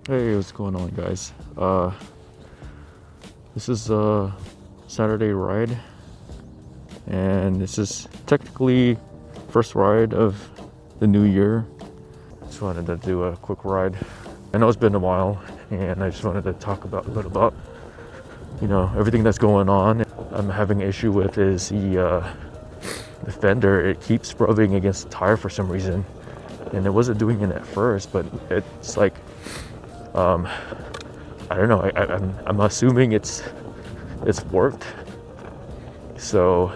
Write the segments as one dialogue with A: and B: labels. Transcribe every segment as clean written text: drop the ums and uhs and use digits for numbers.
A: Hey, what's going on, guys? This is a Saturday ride, and this is technically first ride of the new year. Just wanted to do a quick ride. I know it's been a while, and I just wanted to talk about a little about, everything that's going on. I'm having an issue with is the fender. It keeps rubbing against the tire for some reason, and it wasn't doing it at first, but it's like, I don't know. I'm assuming it's worked. So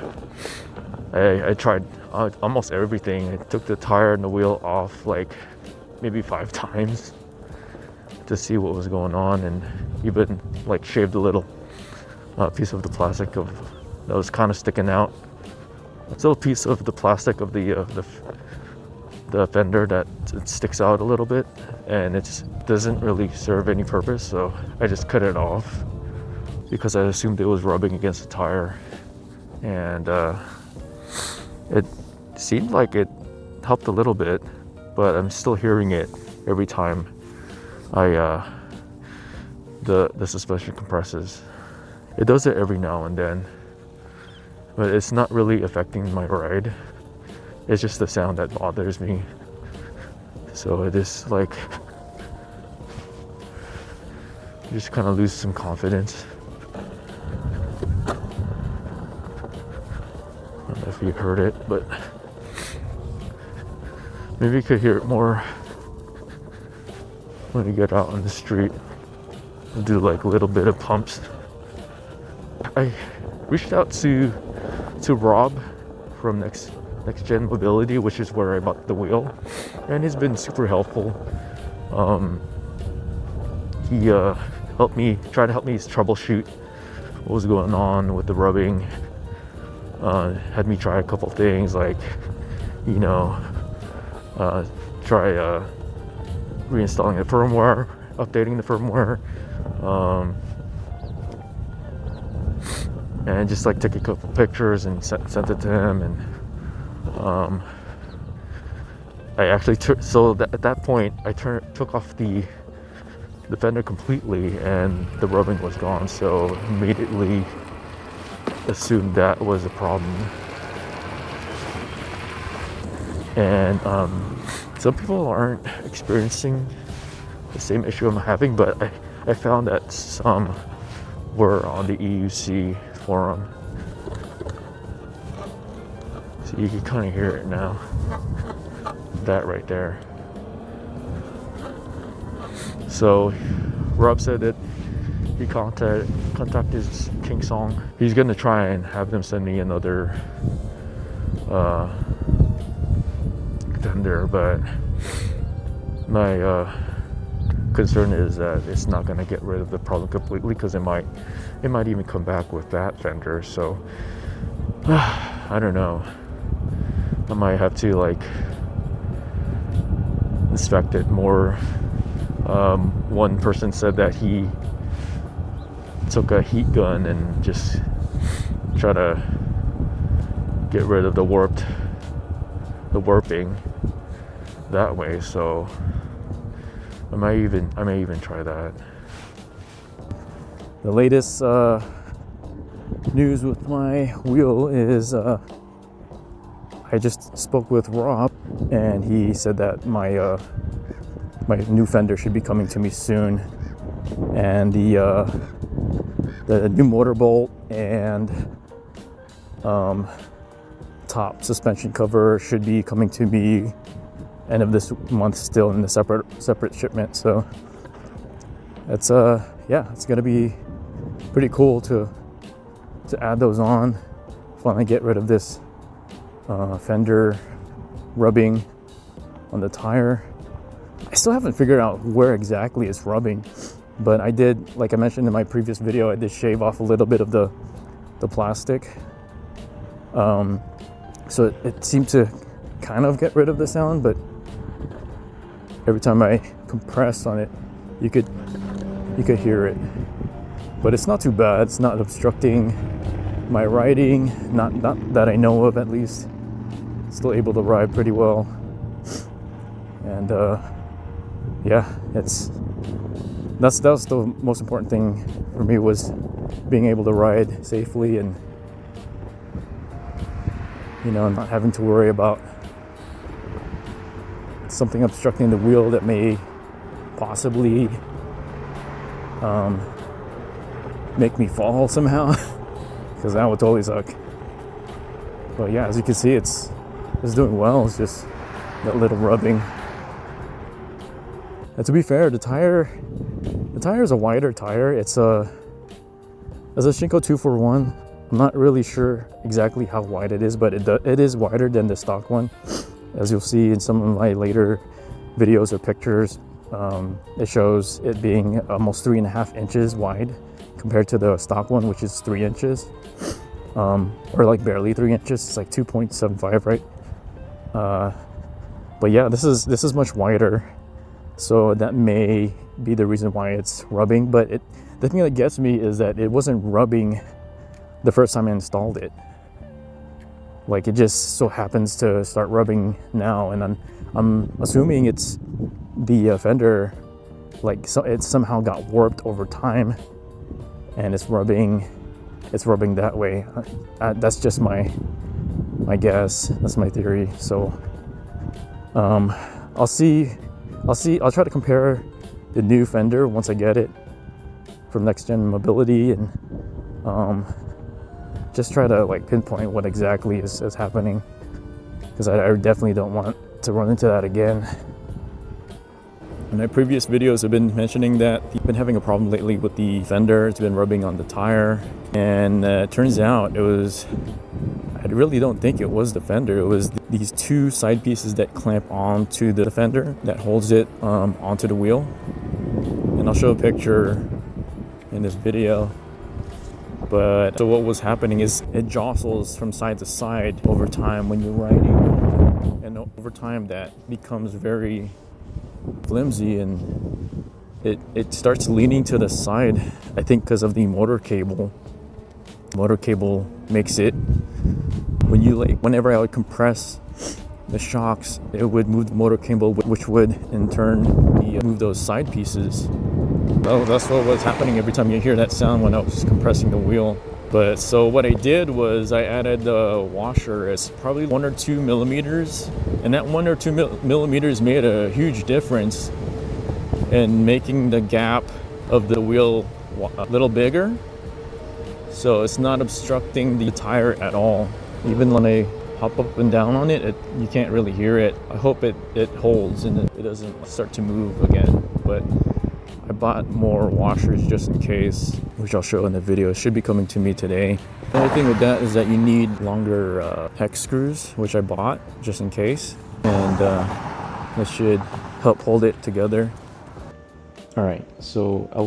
A: I tried almost everything. I took the tire and the wheel off like maybe 5 times to see what was going on, and even like shaved a little piece of the plastic that was kind of sticking out. It's a little piece of the plastic of the fender that it sticks out a little bit, and it just doesn't really serve any purpose, so I just cut it off because I assumed it was rubbing against the tire, and it seemed like it helped a little bit, but I'm still hearing it every time the suspension compresses. It does it every now and then, but it's not really affecting my ride. It's just the sound that bothers me. So it is like, you just kind of lose some confidence. I don't know if you heard it, but maybe you could hear it more when you get out on the street and do like a little bit of pumps. I reached out to Rob from Next Gen Mobility, which is where I bought the wheel, and he's been super helpful. He tried to help me troubleshoot what was going on with the rubbing. Had me try a couple things like, try reinstalling the firmware, updating the firmware, and just like took a couple pictures and sent it to him. And I actually at that point I took off the fender completely, and the rubbing was gone, so immediately assumed that was a problem. And some people aren't experiencing the same issue I'm having, but I found that some were on the EUC forum. So you can kind of hear it now. That right there. So Rob said that he contacted KingSong. He's gonna try and have them send me another Fender, but my concern is that it's not gonna get rid of the problem completely, because it might even come back with that Fender. So I don't know. I might have to like inspect it more. One person said that he took a heat gun and just try to get rid of the warping that way. So I may even try that. The latest news with my wheel is I just spoke with Rob, and he said that my new fender should be coming to me soon, and the new motor bolt and top suspension cover should be coming to me end of this month, still in the separate shipment. So it's it's gonna be pretty cool to add those on, finally get rid of this fender rubbing on the tire. I still haven't figured out where exactly it's rubbing, but I did, like I mentioned in my previous video, I did shave off a little bit of the plastic. So it seemed to kind of get rid of the sound, but every time I compress on it, you could hear it. But it's not too bad. It's not obstructing my riding, not that I know of, at least. Still able to ride pretty well. And it's
B: that was the most important thing for me, was being able to ride safely and, you know, not having to worry about something obstructing the wheel that may possibly make me fall somehow, because that would totally suck. But yeah, as you can see, it's doing well. It's just that little rubbing. And to be fair, the tire is a wider tire. It's a Shinko 241. I'm not really sure exactly how wide it is, but it is wider than the stock one. As you'll see in some of my later videos or pictures, it shows it being almost 3.5 inches wide compared to the stock one, which is 3 inches, or like barely 3 inches. It's like 2.75, right? But yeah, this is much wider, so that may be the reason why it's rubbing. But the thing that gets me is that it wasn't rubbing the first time I installed it. Like, it just so happens to start rubbing now, and I'm assuming it's the fender, like, so it somehow got warped over time, and it's rubbing that way. That's just my guess. That's my theory. So I'll try to compare the new fender once I get it from Next Gen Mobility, and just try to like pinpoint what exactly is happening, because I definitely don't want to run into that again. In my previous videos, I've been mentioning that I've been having a problem lately with the fender. It's been rubbing on the tire, and it turns out I really don't think it was the fender. It was these two side pieces that clamp onto the fender that holds it onto the wheel. And I'll show a picture in this video. But so what was happening is it jostles from side to side over time when you're riding, and over time that becomes very flimsy, and it starts leaning to the side, I think because of the motor cable. Motor cable makes it, whenever I would compress the shocks, it would move the motor cable, which would in turn move those side pieces. Well, that's what was happening every time you hear that sound when I was compressing the wheel. But so what I did was I added the washer. It's probably 1 or 2 millimeters, and that 1 or 2 millimeters made a huge difference in making the gap of the wheel a little bigger, so it's not obstructing the tire at all. Even when I hop up and down on it, you can't really hear it. I hope it holds and it doesn't start to move again. But I bought more washers just in case, which I'll show in the video. It should be coming to me today. The only thing with that is that you need longer hex screws, which I bought just in case, and that should help hold it together. All right, so I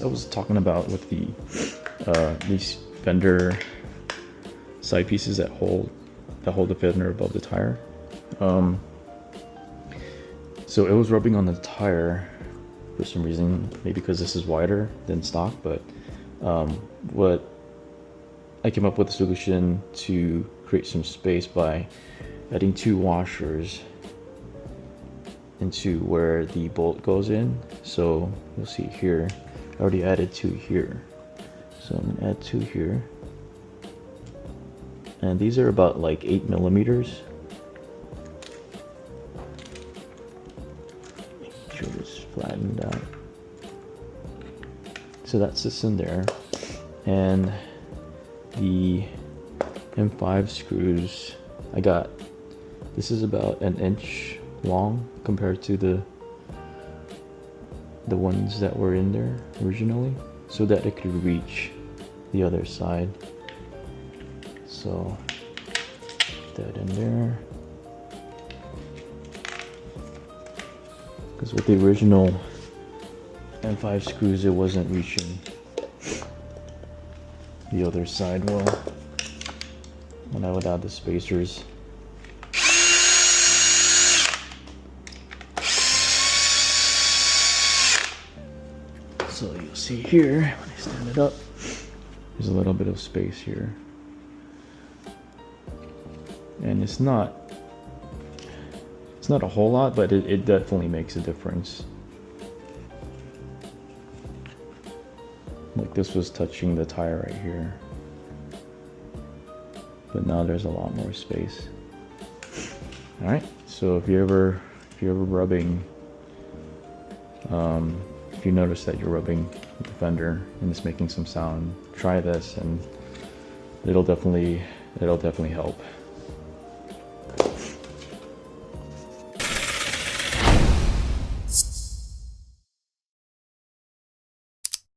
B: was talking about with these fender side pieces that hold the fender above the tire. So it was rubbing on the tire for some reason, maybe because this is wider than stock, but what I came up with a solution to create some space by adding 2 washers into where the bolt goes in. So you'll see here, I already added 2 here. So I'm gonna add 2 here. And these are about like 8 millimeters. Make sure it's flattened out. So that sits in there. And the M5 screws, this is about 1 inch long compared to the ones that were in there originally, so that it could reach the other side. So that in there, because with the original M5 screws it wasn't reaching the other side well when I would add the spacers. So you'll see here, when I stand it up, there's a little bit of space here. And it's not a whole lot, but it definitely makes a difference. Like this was touching the tire right here, but now there's a lot more space. All right, so if you're ever rubbing, if you notice that you're rubbing with the fender and it's making some sound, try this and it'll definitely help.